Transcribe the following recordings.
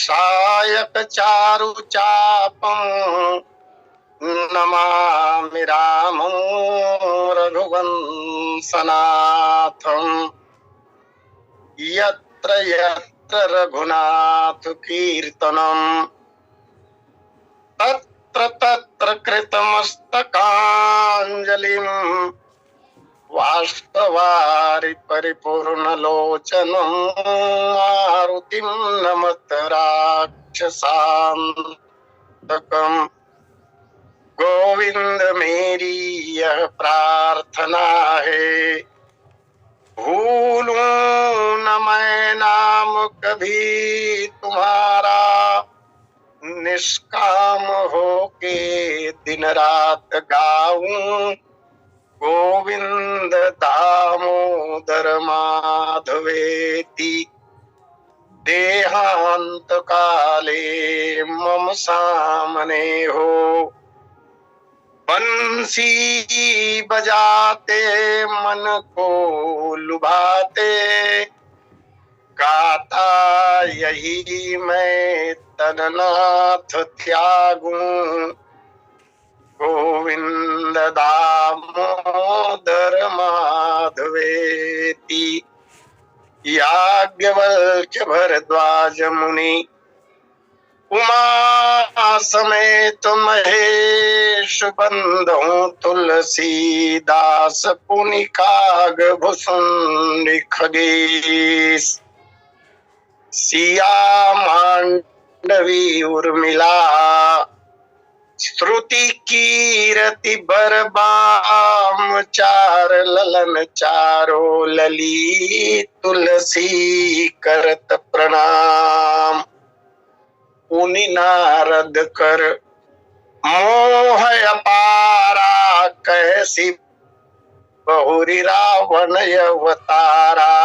सायक चारु चापं नमामि रामं रघुवंशनाथं। यत्र यत्र रघुनाथ कीर्तनं तत्र तत्र कृतमस्तकाञ्जलिं। वास्तवारि परिपूर्णलोचनं मारुतिं नमत राक्षसान्तकम्। गोविंद मेरी यह प्रार्थना है, भूलूं न मैं नाम कभी तुम्हारा। निष्काम होके दिन रात गाऊं, गोविंद दामोदर माधवेति। देहांत काले मम सामने हो, बंसी बजाते मन को लुभाते। गाता यही मैं तननाथ त्यागूं, गोविंद दामोदर माधवेति। याज्ञवल्क्य भरद्वाज मुनि, उमा समेत महेश बंधु। तुलसीदास पुनि कागभूषुंड खगेश। सिया मांडवी उर्मिला, श्रुति कीरति बरबाम। चार ललन चारो लली, तुलसी करत प्रणाम। पुनि नारद कर मोह अपारा, कैसी बहुरी रावण अवतारा।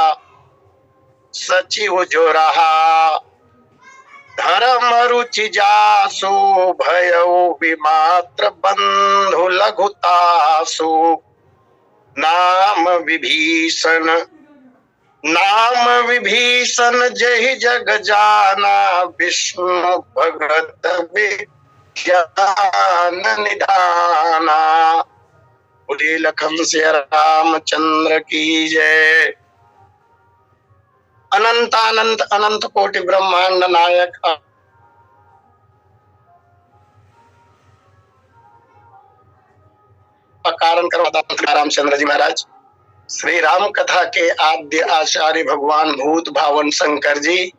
सचिव जो रहा धर्म रुचि जासु, भयउ विमात्र बंधु लघुतासु। नाम विभीषण जहि जग जाना, विष्णु भगत विज्ञान निधाना। बोलिए लखन से रामचंद्र की जय। अनंतानंत अनंत कोटि ब्रह्मांड नायक कारण कर्मदाता रामचंद्र जी महाराज, श्री राम कथा के आद्य आचार्य भगवान भूत भावन शंकर जी,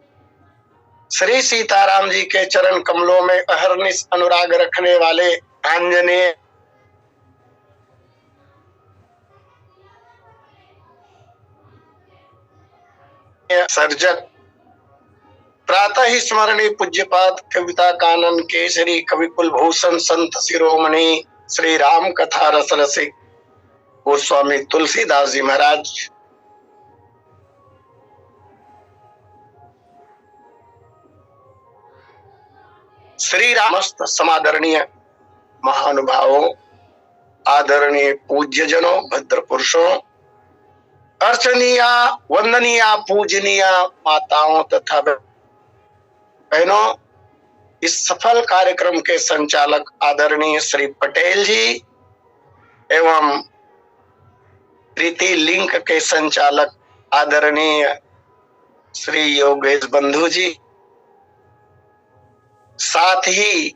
श्री सीताराम जी के चरण कमलों में अहर्निश अनुराग रखने वाले आंजनेय सर्जक, प्रातः ही स्मरणीय पूज्यपाद कविता कानन केसरी कवि कुलभूषण संत शिरोमणि श्री राम कथा रस रसिक गोस्वामी तुलसीदास जी महाराज, श्री रामस्त समादरणीय महानुभावों, आदरणीय पूज्य जनों, भद्र पुरुषों, अर्चनीय वंदनीय पूजनीय माताओं तथा बहनों, इस सफल कार्यक्रम के संचालक आदरणीय श्री पटेल जी एवं प्रीति लिंक के संचालक आदरणीय श्री योगेश बंधु जी, साथ ही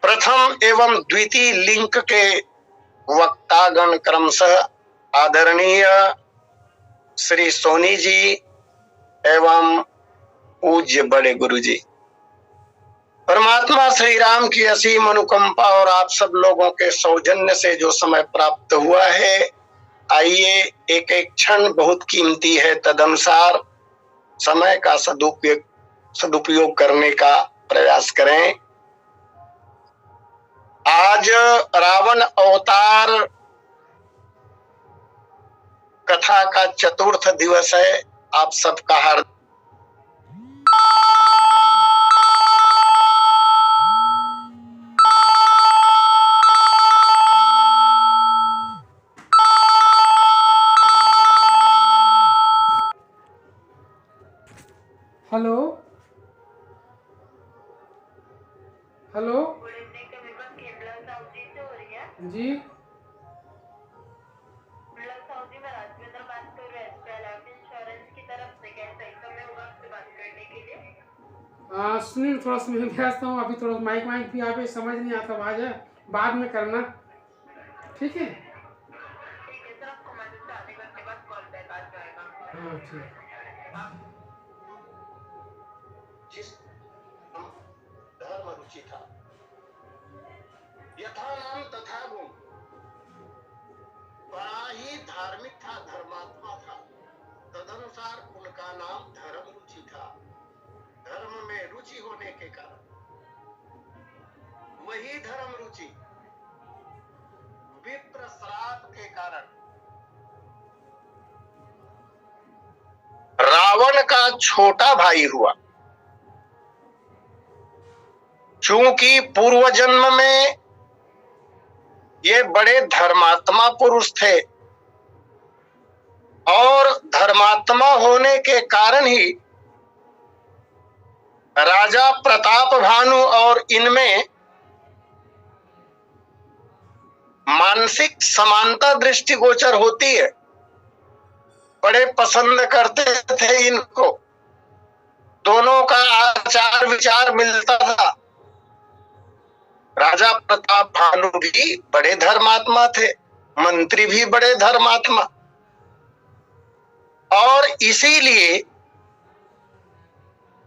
प्रथम एवं द्वितीय लिंक के वक्तागण क्रमशः आदरणीय श्री सोनी जी एवं पूज्य बड़े गुरु जी। परमात्मा श्री राम की असीम अनुकंपा और आप सब लोगों के सौजन्य से जो समय प्राप्त हुआ है, आइए एक एक क्षण बहुत कीमती है, तदनुसार समय का सदुपयोग करने का प्रयास करें। आज रावण अवतार कथा का चतुर्थ दिवस है। आप सबका हार्दिक हेलो हेलो गुड इवनिंग कविता, केबला साउदी से हो रही है जी। मतलब साउदी में राजवेंद्र बात कर रहे हैं लाइफ इंश्योरेंस की तरफ से। क्या सही समय होगा आपसे बात करने के लिए? सुनील, थोड़ा सा मैं व्यस्त हूँ अभी, थोड़ा माइक वाइक भी यहाँ पे समझ नहीं आता आवाज़ है, बाद में करना, ठीक है? ठीक है सर, आपको मैसेज से आधे घंटे बाद कॉल बैक आ जाएगा। हाँ ठीक। जिस धर्म रुचि था, यथा नाम तथा गुण, बड़ा ही धार्मिक था, धर्मात्मा था, तदनुसार उनका नाम धर्म रुचि था। धर्म में रुचि होने के कारण वही धर्म रुचि विप्र श्राप के कारण रावण का छोटा भाई हुआ। चूंकि पूर्व जन्म में ये बड़े धर्मात्मा पुरुष थे और धर्मात्मा होने के कारण ही राजा प्रताप भानु और इनमें मानसिक समानता दृष्टिगोचर होती है। बड़े पसंद करते थे इनको, दोनों का आचार विचार मिलता था। राजा प्रताप भानु भी बड़े धर्मात्मा थे, मंत्री भी बड़े धर्मात्मा, और इसीलिए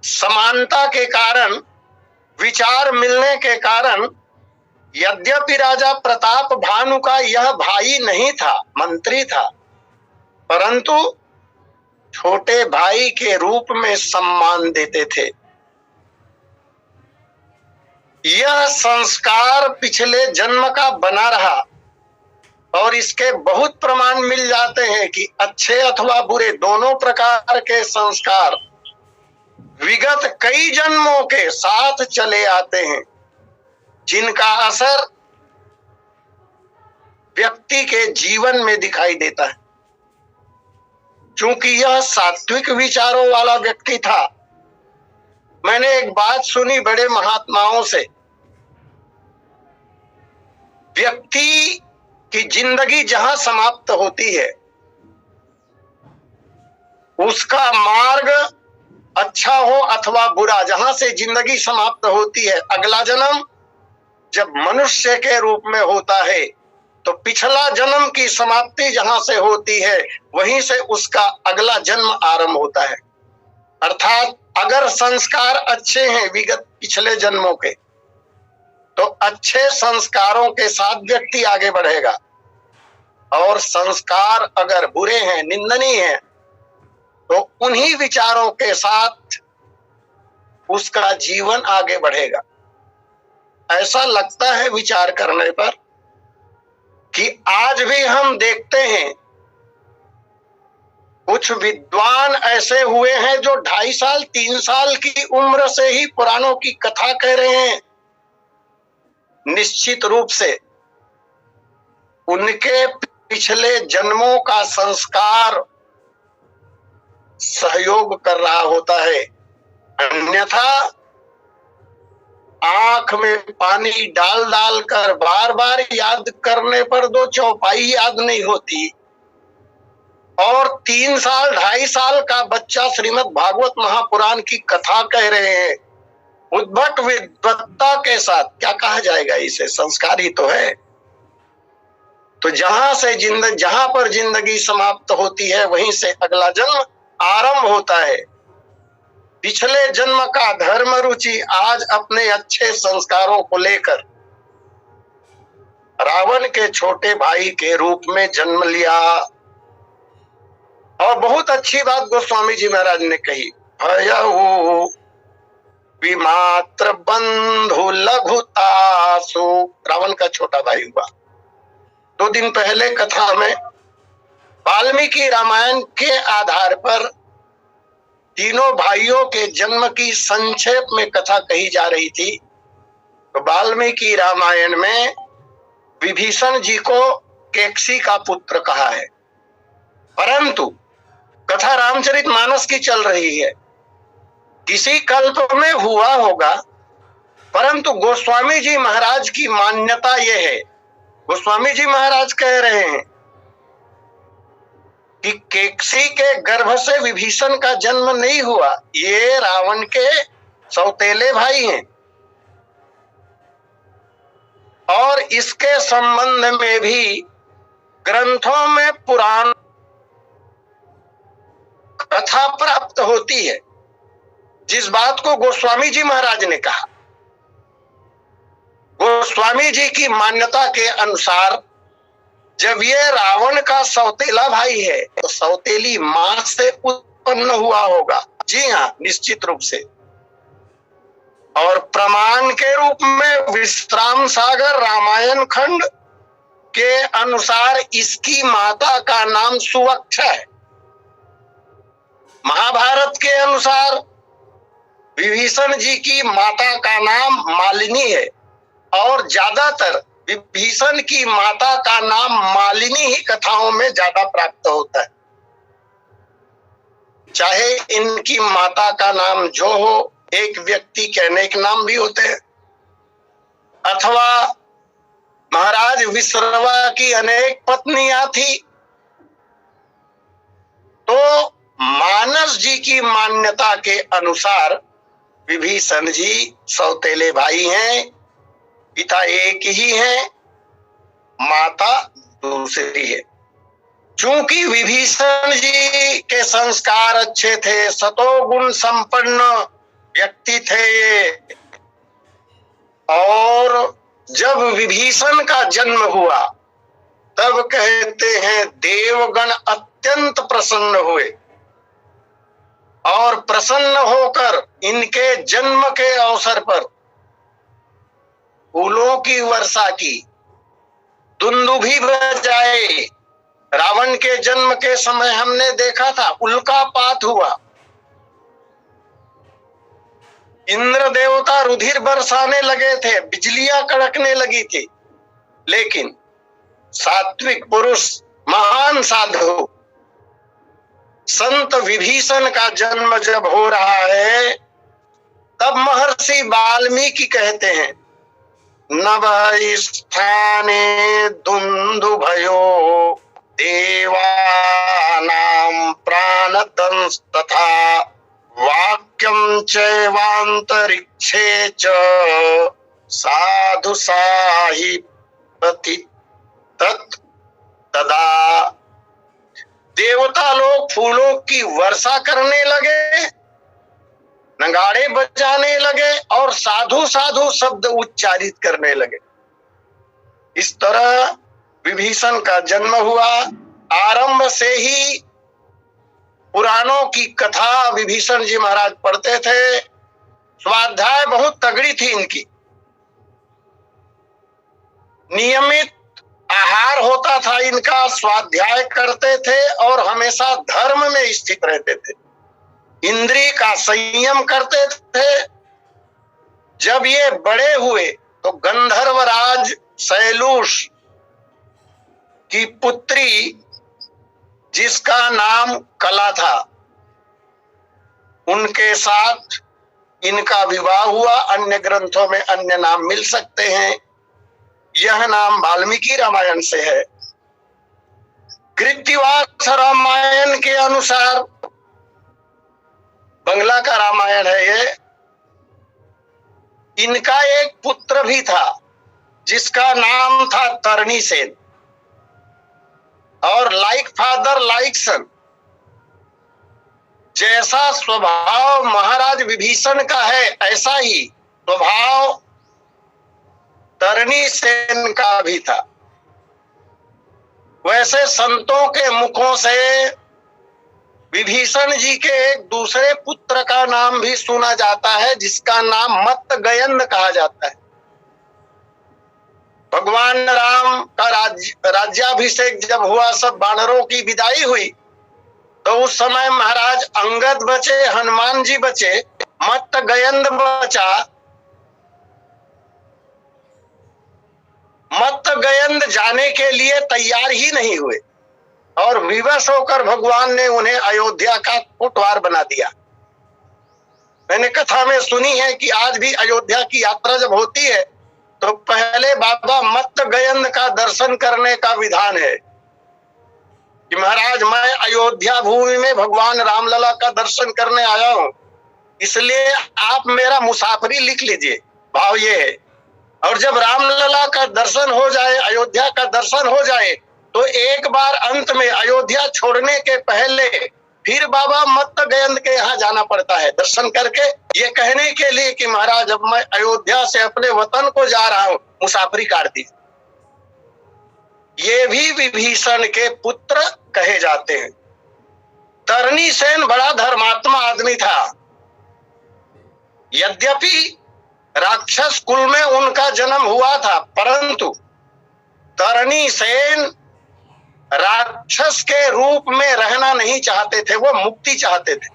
समानता के कारण, विचार मिलने के कारण, यद्यपि राजा प्रताप भानु का यह भाई नहीं था, मंत्री था, परंतु छोटे भाई के रूप में सम्मान देते थे। यह संस्कार पिछले जन्म का बना रहा और इसके बहुत प्रमाण मिल जाते हैं कि अच्छे अथवा बुरे दोनों प्रकार के संस्कार विगत कई जन्मों के साथ चले आते हैं, जिनका असर व्यक्ति के जीवन में दिखाई देता है। चूंकि यह सात्विक विचारों वाला व्यक्ति था, मैंने एक बात सुनी बड़े महात्माओं से, व्यक्ति की जिंदगी जहां समाप्त होती है, उसका मार्ग अच्छा हो अथवा बुरा, जहां से जिंदगी समाप्त होती है, अगला जन्म जब मनुष्य के रूप में होता है, तो पिछला जन्म की समाप्ति जहां से होती है, वहीं से उसका अगला जन्म आरंभ होता है। अर्थात अगर संस्कार अच्छे हैं विगत पिछले जन्मों के, तो अच्छे संस्कारों के साथ व्यक्ति आगे बढ़ेगा, और संस्कार अगर बुरे हैं, निंदनीय हैं, तो उन्हीं विचारों के साथ उसका जीवन आगे बढ़ेगा। ऐसा लगता है विचार करने पर कि आज भी हम देखते हैं कुछ विद्वान ऐसे हुए हैं जो 2.5 साल 3 साल की उम्र से ही पुराणों की कथा कह रहे हैं। निश्चित रूप से उनके पिछले जन्मों का संस्कार सहयोग कर रहा होता है, अन्यथा आंख में पानी डाल डाल कर बार बार याद करने पर 2 चौपाई याद नहीं होती। और 3 साल 2.5 साल का बच्चा श्रीमद् भागवत महापुराण की कथा कह रहे हैं, उद्भट विद्वत्ता के साथ, क्या कहा जाएगा इसे, संस्कार ही तो है। तो जहां पर जिंदगी समाप्त होती है, वहीं से अगला जन्म आरंभ होता है। पिछले जन्म का धर्म रुचि आज अपने अच्छे संस्कारों को लेकर रावण के छोटे भाई के रूप में जन्म लिया। और बहुत अच्छी बात गोस्वामी जी महाराज ने कही, भयहु विमात्र बंधु लघुतासु, रावण का छोटा भाई हुआ। 2 दिन पहले कथा में वाल्मीकि रामायण के आधार पर तीनों भाइयों के जन्म की संक्षेप में कथा कही जा रही थी। तो वाल्मीकि रामायण में विभीषण जी को केकसी का पुत्र कहा है, परंतु कथा रामचरितमानस की चल रही है। किसी कल्प में हुआ होगा परंतु गोस्वामी जी महाराज की मान्यता ये है, गोस्वामी जी महाराज कह रहे हैं कि केकसी के गर्भ से विभीषण का जन्म नहीं हुआ, ये रावण के सौतेले भाई हैं। और इसके संबंध में भी ग्रंथों में पुराण कथा प्राप्त होती है, जिस बात को गोस्वामी जी महाराज ने कहा। गोस्वामी जी की मान्यता के अनुसार जब ये रावण का सौतेला भाई है तो सौतेली मां से उत्पन्न हुआ होगा। जी हाँ, निश्चित रूप से। और प्रमाण के रूप में विश्राम सागर रामायण खंड के अनुसार इसकी माता का नाम सुवक्षा है। महाभारत के अनुसार विभीषण जी की माता का नाम मालिनी है और ज्यादातर विभीषण की माता का नाम मालिनी ही कथाओं में ज्यादा प्राप्त होता है। चाहे इनकी माता का नाम जो हो, एक व्यक्ति के अनेक नाम भी होते हैं, अथवा महाराज विश्रवा की अनेक पत्नियां थी। तो मानस जी की मान्यता के अनुसार विभीषण जी सौतेले भाई हैं, पिता एक ही है, माता दूसरी है। चूंकि विभीषण जी के संस्कार अच्छे थे, सतोगुण संपन्न व्यक्ति थे ये, और जब विभीषण का जन्म हुआ तब कहते हैं देवगण अत्यंत प्रसन्न हुए और प्रसन्न होकर इनके जन्म के अवसर पर फूलों की वर्षा की, दुंदुभी बजाए। रावण के जन्म के समय हमने देखा था उल्कापात हुआ, इंद्र देवता रुधिर बरसाने लगे थे, बिजलियां कड़कने लगी थी, लेकिन सात्विक पुरुष महान साधु संत विभीषण का जन्म जब हो रहा है तब महर्षि वाल्मीकि कहते हैं नभः स्थाने दुंदुभयो देवानां प्राणदंश तथा वाक्यं चैवान्तरिक्षे च साधु साहिपति तत् तदा। देवता लोग फूलों की वर्षा करने लगे, नगाड़े बजाने लगे और साधु साधु शब्द उच्चारित करने लगे। इस तरह विभीषण का जन्म हुआ। आरंभ से ही पुराणों की कथा विभीषण जी महाराज पढ़ते थे। स्वाध्याय बहुत तगड़ी थी इनकी, नियमित आहार होता था इनका, स्वाध्याय करते थे और हमेशा धर्म में स्थित रहते थे, इंद्रिय का संयम करते थे। जब ये बड़े हुए तो गंधर्वराज शैलूष की पुत्री जिसका नाम कला था, उनके साथ इनका विवाह हुआ। अन्य ग्रंथों में अन्य नाम मिल सकते हैं, यह नाम वाल्मीकि रामायण से है। कृत्तिवास रामायण के अनुसार, बंगला का रामायण है ये, इनका एक पुत्र भी था जिसका नाम था तरणीसेन, और लाइक फादर लाइक सन, जैसा स्वभाव महाराज विभीषण का है ऐसा ही स्वभाव तरणीसेन का भी था। वैसे संतों के मुखों से विभीषण जी के एक दूसरे पुत्र का नाम भी सुना जाता है जिसका नाम मत्तगयंद कहा जाता है। भगवान राम का राज्याभिषेक जब हुआ, सब वानरों की विदाई हुई, तो उस समय महाराज अंगद बचे, हनुमान जी बचे, मत्तगयंद बचा। मत्तगयंद जाने के लिए तैयार ही नहीं हुए और विवश होकर भगवान ने उन्हें अयोध्या का कोटवार बना दिया। मैंने कथा में सुनी है कि आज भी अयोध्या की यात्रा जब होती है तो पहले बाबा मत्त गयंद का दर्शन करने का विधान है कि महाराज मैं अयोध्या भूमि में भगवान रामलला का दर्शन करने आया हूं, इसलिए आप मेरा मुसाफरी लिख लीजिए। भाव ये है। और जब रामलला का दर्शन हो जाए, अयोध्या का दर्शन हो जाए, तो एक बार अंत में अयोध्या छोड़ने के पहले फिर बाबा मत्त गयंद के यहाँ जाना पड़ता है दर्शन करके, ये कहने के लिए कि महाराज अब मैं अयोध्या से अपने वतन को जा रहा हूं, मुसाफरी काट दी। ये भी विभीषण के पुत्र कहे जाते हैं। तरनी सेन बड़ा धर्मात्मा आदमी था। यद्यपि राक्षस कुल में उनका जन्म हुआ था, परंतु तरनी सेन राक्षस के रूप में रहना नहीं चाहते थे, वो मुक्ति चाहते थे।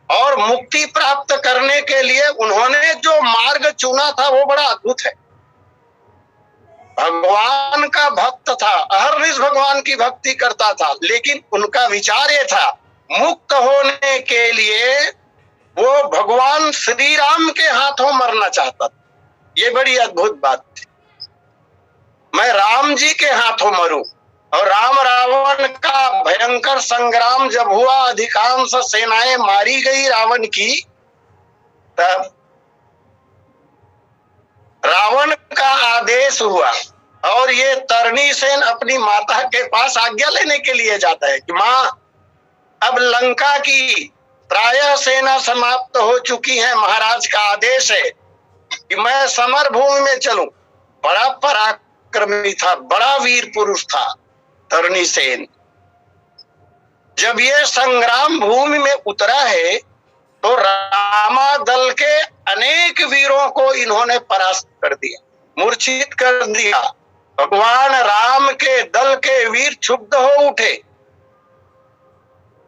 और मुक्ति प्राप्त करने के लिए उन्होंने जो मार्ग चुना था वो बड़ा अद्भुत है। भगवान का भक्त था, अहरनिश भगवान की भक्ति करता था, लेकिन उनका विचार ये था मुक्त होने के लिए वो भगवान श्री राम के हाथों मरना चाहता था। ये बड़ी अद्भुत बात थी। मैं राम जी के हाथों मरूं। और राम रावण का भयंकर संग्राम जब हुआ, अधिकांश सेनाएं मारी गई रावण की, तब रावण का आदेश हुआ और ये तरनी सेन अपनी माता के पास आज्ञा लेने के लिए जाता है कि मां, अब लंका की प्रायः सेना समाप्त हो चुकी है, महाराज का आदेश है कि मैं समर भूमि में चलूं। बड़ा पराक्रमी था, बड़ा वीर पुरुष था तरनी सेन। जब ये संग्राम भूमि में उतरा है तो रामा दल के अनेक वीरों को इन्होंने परास्त कर दिया, मूर्छित कर दिया। भगवान राम के दल के वीर क्षुब्ध हो उठे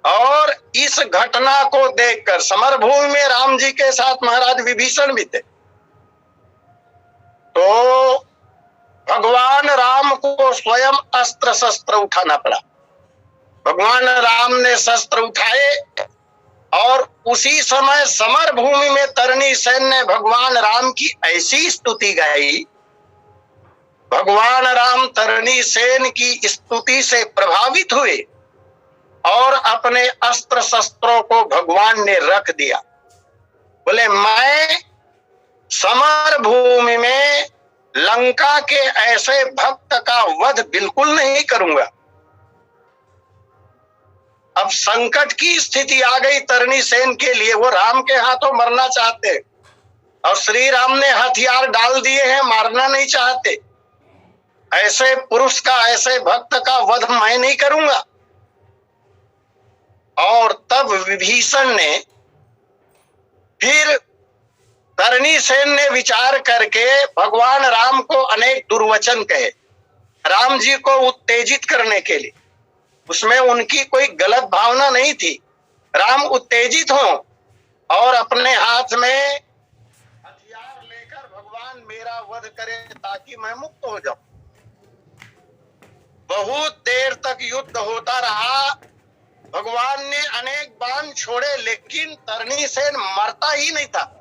और इस घटना को देखकर, समर भूमि में राम जी के साथ महाराज विभीषण भी थे, तो भगवान राम को स्वयं अस्त्र शस्त्र उठाना पड़ा। भगवान राम ने शस्त्र उठाए और उसी समय समर भूमि में तरनी सेन ने भगवान राम की ऐसी स्तुति गाई। भगवान राम तरनी सेन की स्तुति से प्रभावित हुए और अपने अस्त्र शस्त्रों को भगवान ने रख दिया। बोले मैं समर भूमि में लंका के ऐसे भक्त का वध बिल्कुल नहीं करूंगा। अब संकट की स्थिति आ गई तरनी सेन के लिए, वो राम के हाथों मरना चाहते और श्री राम ने हथियार डाल दिए हैं, मारना नहीं चाहते। ऐसे पुरुष का, ऐसे भक्त का वध मैं नहीं करूंगा। और तब विभीषण ने फिर तरनी सेन ने विचार करके भगवान राम को अनेक दुर्वचन कहे, राम जी को उत्तेजित करने के लिए। उसमें उनकी कोई गलत भावना नहीं थी। राम उत्तेजित हो और अपने हाथ में हथियार लेकर भगवान मेरा वध करे ताकि मैं मुक्त हो जाऊं। बहुत देर तक युद्ध होता रहा। भगवान ने अनेक बाण छोड़े, लेकिन तरनी सेन मरता ही नहीं था।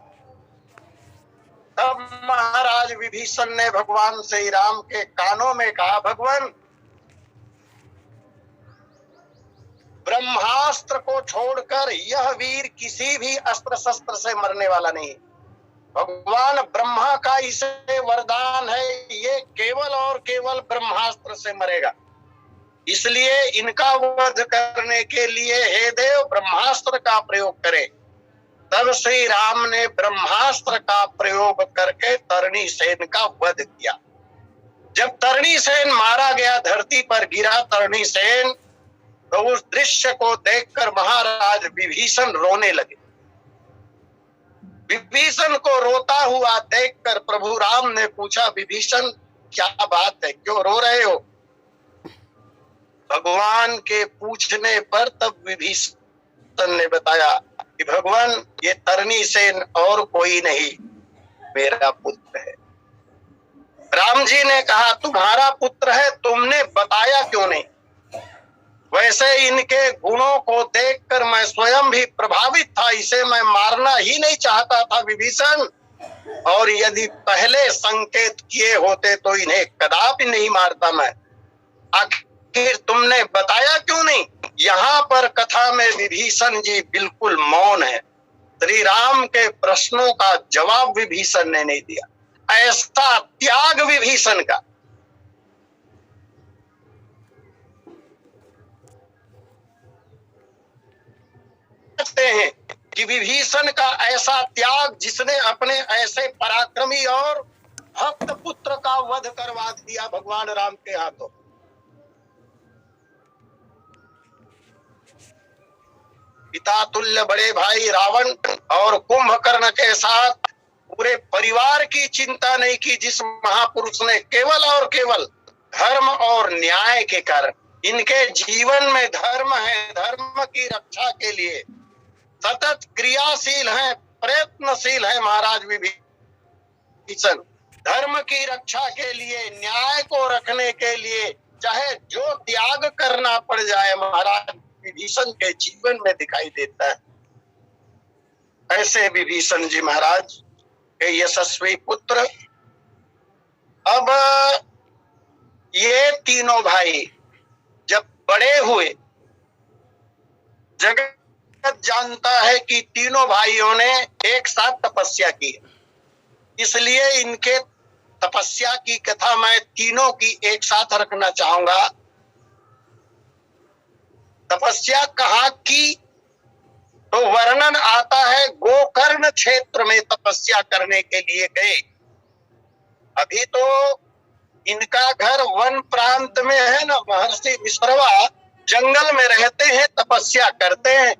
तब महाराज विभीषण ने भगवान श्री राम के कानों में कहा, भगवान ब्रह्मास्त्र को छोड़कर यह वीर किसी भी अस्त्र शस्त्र से मरने वाला नहीं। भगवान ब्रह्मा का इसे वरदान है, ये केवल और केवल ब्रह्मास्त्र से मरेगा। इसलिए इनका वध करने के लिए हे देव ब्रह्मास्त्र का प्रयोग करें। तब श्री राम ने ब्रह्मास्त्र का प्रयोग करके तरनी सेन का वध किया। जब तरनी सेन मारा गया, धरती पर गिरा तरनी सेन, तो उस दृश्य को देखकर महाराज विभीषण रोने लगे। विभीषण को रोता हुआ देखकर प्रभु राम ने पूछा, विभीषण क्या बात है, क्यों रो रहे हो? भगवान के पूछने पर तब विभीषण ने बताया कि भगवान ये तरनी सेन और कोई नहीं, मेरा पुत्र है। राम जी ने कहा, तुम्हारा पुत्र है, तुमने बताया क्यों नहीं? वैसे इनके गुणों को देखकर मैं स्वयं भी प्रभावित था। इसे मैं मारना ही नहीं चाहता था विभीषण, और यदि पहले संकेत किए होते तो इन्हें कदापि नहीं मारता मैं। आखिर तुमने बताया क्यों नहीं? यहाँ पर कथा में विभीषण जी बिल्कुल मौन है। श्री राम के प्रश्नों का जवाब विभीषण ने नहीं दिया। ऐसा त्याग विभीषण का। कहते हैं कि विभीषण का ऐसा त्याग, जिसने अपने ऐसे पराक्रमी और भक्त पुत्र का वध करवा दिया भगवान राम के हाथों। पिता तुल्य बड़े भाई रावण और कुंभकर्ण के साथ पूरे परिवार की चिंता नहीं की, जिस महापुरुष ने केवल और केवल धर्म और न्याय के कारण, इनके जीवन में धर्म है, धर्म की रक्षा के लिए सतत क्रियाशील है, प्रयत्नशील है महाराज विभीषण। धर्म की रक्षा के लिए, न्याय को रखने के लिए चाहे जो त्याग करना पड़ जाए, महाराज विभीषण के जीवन में दिखाई देता है। ऐसे विभीषण जी महाराज के यशस्वी पुत्र। अब ये तीनों भाई जब बड़े हुए, जगत जानता है कि तीनों भाइयों ने एक साथ तपस्या की, इसलिए इनके तपस्या की कथा मैं तीनों की एक साथ रखना चाहूंगा। तपस्या कहाँ की तो वर्णन आता है, गोकर्ण क्षेत्र में तपस्या करने के लिए गए। अभी तो इनका घर वन प्रांत में है ना, महर्षि विश्रवा जंगल में रहते हैं, तपस्या करते हैं।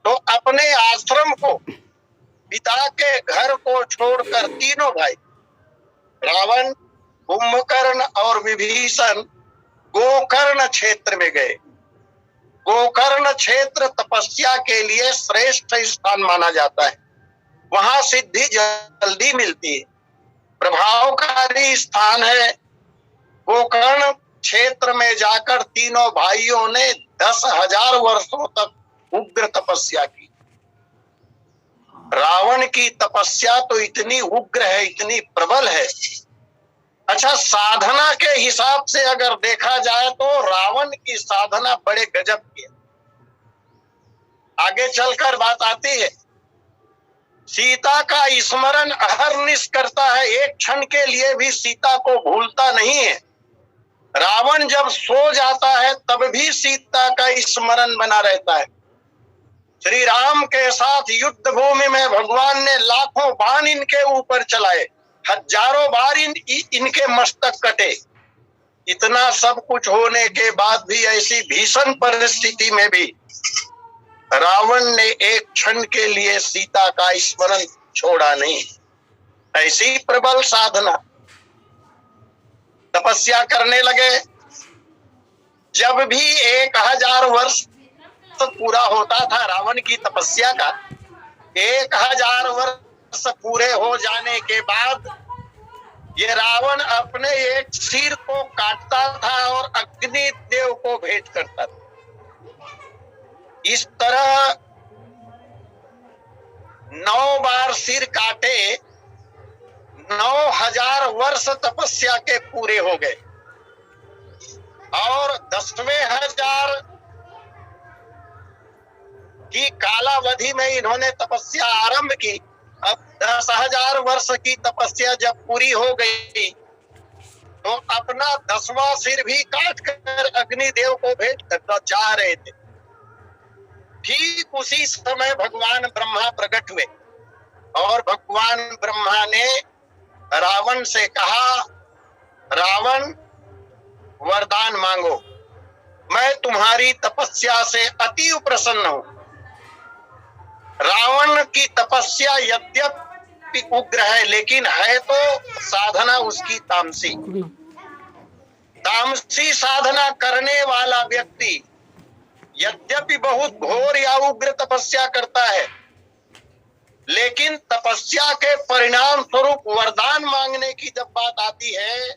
तो अपने आश्रम को, पिता के घर को छोड़कर तीनों भाई रावण, कुंभकर्ण और विभीषण गोकर्ण क्षेत्र में गए। गोकर्ण क्षेत्र तपस्या के लिए श्रेष्ठ स्थान माना जाता है। वहां सिद्धि जल्दी मिलती है, प्रभावकारी स्थान है। गोकर्ण क्षेत्र में जाकर तीनों भाइयों ने 10,000 वर्षों तक उग्र तपस्या की। रावण की तपस्या तो इतनी उग्र है, इतनी प्रबल है। अच्छा, साधना के हिसाब से अगर देखा जाए तो रावण की साधना बड़े गजब की है। आगे चलकर बात आती है। सीता का स्मरण अहर्निश करता है, एक क्षण के लिए भी सीता को भूलता नहीं है। रावण जब सो जाता है तब भी सीता का स्मरण बना रहता है। श्री राम के साथ युद्ध भूमि में भगवान ने लाखों बाण इनके ऊपर चलाए, हजारों बार इनके मस्तक कटे। इतना सब कुछ होने के बाद भी, ऐसी भीषण परिस्थिति में भी रावण ने एक क्षण के लिए सीता का स्मरण छोड़ा नहीं। ऐसी प्रबल साधना। तपस्या करने लगे। जब भी 1000 वर्ष पूरा होता था रावण की तपस्या का, 1000 वर्ष पूरे हो जाने के बाद ये रावण अपने एक सिर को काटता था और अग्नि देव को भेंट करता था। इस तरह 9 बार सिर काटे, 9000 वर्ष तपस्या के पूरे हो गए। और 10वें हजार की कालावधि में इन्होंने तपस्या आरंभ की। अब 10,000 वर्ष की तपस्या जब पूरी हो गई तो अपना 10वां सिर भी काट कर अग्निदेव को भेंट करना चाह रहे थे। ठीक उसी समय भगवान ब्रह्मा प्रकट हुए और भगवान ब्रह्मा ने रावण से कहा, रावण वरदान मांगो, मैं तुम्हारी तपस्या से अति प्रसन्न हूं। रावण की तपस्या यद्यपि उग्र है, लेकिन है तो साधना उसकी तामसी। तामसी साधना करने वाला व्यक्ति यद्यपि बहुत घोर या उग्र तपस्या करता है, लेकिन तपस्या के परिणाम स्वरूप वरदान मांगने की जब बात आती है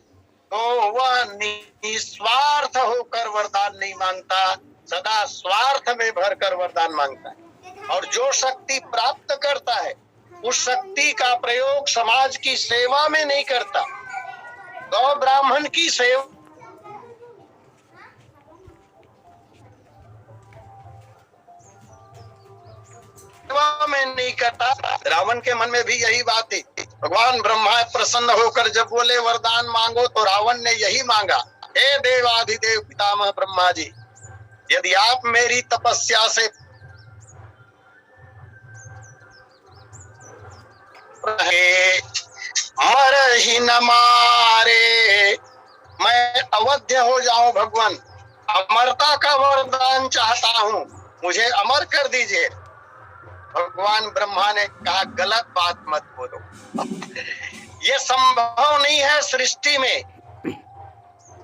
तो वह निस्वार्थ होकर वरदान नहीं मांगता, सदा स्वार्थ में भरकर वरदान मांगता है। और जो शक्ति प्राप्त करता है उस शक्ति का प्रयोग समाज की सेवा में नहीं करता, गौ ब्राह्मण की सेवा में नहीं करता। रावण के मन में भी यही बात थी। भगवान ब्रह्मा प्रसन्न होकर जब बोले वरदान मांगो, तो रावण ने यही मांगा, हे देवाधिदेव पितामह ब्रह्मा जी, यदि आप मेरी तपस्या से मर ही न मारे, मैं अवध्य हो जाऊं भगवान, अमरता का वरदान चाहता हूं, मुझे अमर कर दीजिए। भगवान ब्रह्मा ने कहा, गलत बात मत बोलो, ये संभव नहीं है, सृष्टि में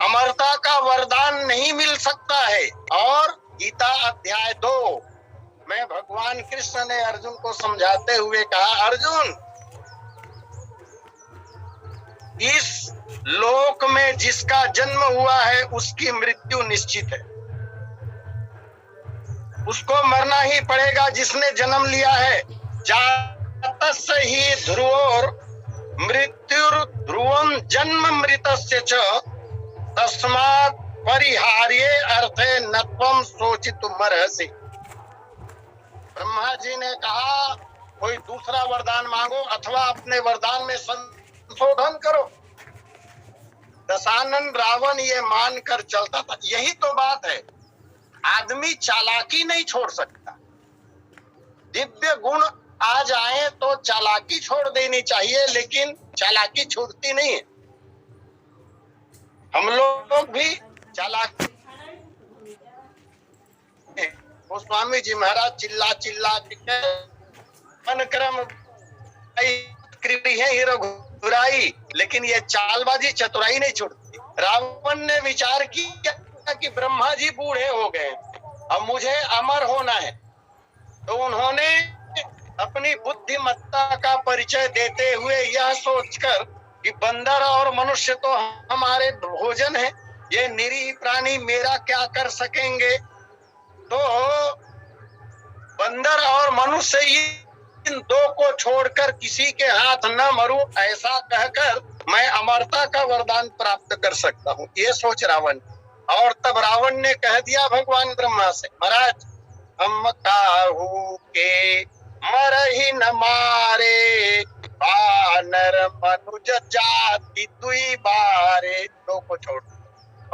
अमरता का वरदान नहीं मिल सकता है। और गीता अध्याय 2 में भगवान कृष्ण ने अर्जुन को समझाते हुए कहा, अर्जुन, इस लोक में जिसका जन्म हुआ है उसकी मृत्यु निश्चित है, उसको मरना ही पड़ेगा जिसने जन्म लिया है। जातस्य ही ध्रुवोर मृत्युर ध्रुवं जन्म मृतस्य च तस्मात् परिहार्ये अर्थे न त्वं शोचितुमर्हसि। ब्रह्मा जी ने कहा, कोई दूसरा वरदान मांगो अथवा अपने वरदान में संशोधन करो। दशानन रावण ये मानकर चलता था। यही तो बात है, आदमी चालाकी नहीं छोड़ सकता। दिव्य गुण आ जाए तो चालाकी छोड़ देनी चाहिए, लेकिन चालाकी छूटती नहीं है। हम लोग भी चालाकी, गोस्वामी जी महाराज चिल्ला चिल्ला क्रम है रघुराई, लेकिन ये चालबाजी चतुराई नहीं छूटती। रावण ने विचार किया कि ब्रह्मा जी बूढ़े हो गए, अब मुझे अमर होना है, तो उन्होंने अपनी बुद्धिमत्ता का परिचय देते हुए यह सोचकर कि बंदर और मनुष्य तो हमारे भोजन है, ये निरीह प्राणी मेरा क्या कर सकेंगे, तो बंदर और मनुष्य इन दो को छोड़कर किसी के हाथ न मरूं, ऐसा कहकर मैं अमरता का वरदान प्राप्त कर सकता हूं, ये सोच रावण। और तब रावण ने कह दिया भगवान ब्रह्मा से, महाराज, हम काहू के मर ही न मारे, वानर मनुज जाति दुई बारे। दो को छोड़।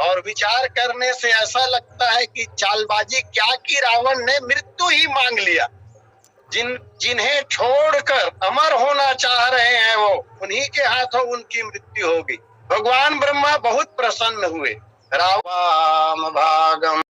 और विचार करने से ऐसा लगता है कि चालबाजी क्या की, रावण ने मृत्यु ही मांग लिया। जिन्हें छोड़कर अमर होना चाह रहे हैं वो, उन्हीं के हाथों उनकी मृत्यु होगी। भगवान ब्रह्मा बहुत प्रसन्न हुए। राम भागम